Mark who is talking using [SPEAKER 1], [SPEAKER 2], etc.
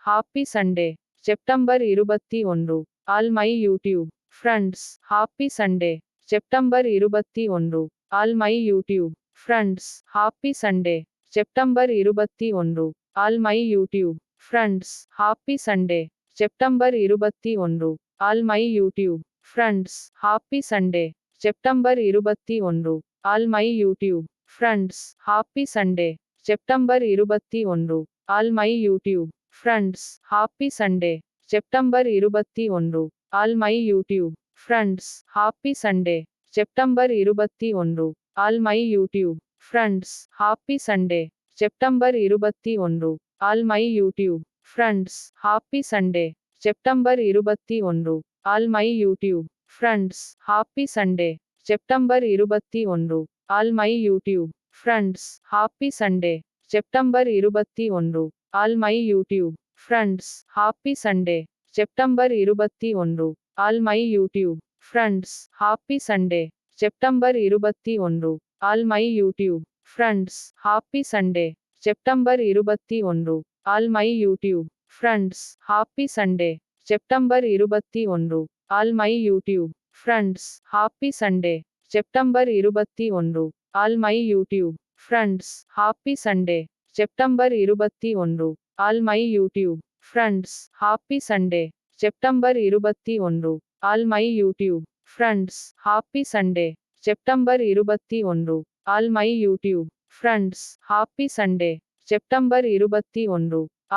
[SPEAKER 1] Happy Sunday. September 21. All my YouTube friends. Happy Sunday. September 21. All my YouTube friends. Happy Sunday. September 21. All my YouTube friends. Happy Sunday. September 21. All my YouTube friends. Happy Sunday. September 21. All my YouTube friends. Happy Sunday. September 21. All my YouTube friends. Happy Sunday. September 21. All my YouTube friends. Happy Sunday. September 21. All my YouTube friends. Happy Sunday. September 21. All my YouTube friends. Happy Sunday. September 21. All my YouTube friends. Happy Sunday. September 21. All my YouTube friends. Happy Sunday. September 21. All my YouTube friends. Happy Sunday. September 21. All my YouTube friends. Happy Sunday. September 21. All my YouTube friends. Happy Sunday. September 21. All my YouTube friends. Happy Sunday. September 21. All my YouTube friends. Happy Sunday. September 21. All my YouTube friends. Happy Sunday. September 21. All my YouTube friends. Happy Sunday. September 21. All my YouTube friends. Happy Sunday. September 21. All my YouTube friends. Happy Sunday. September 21.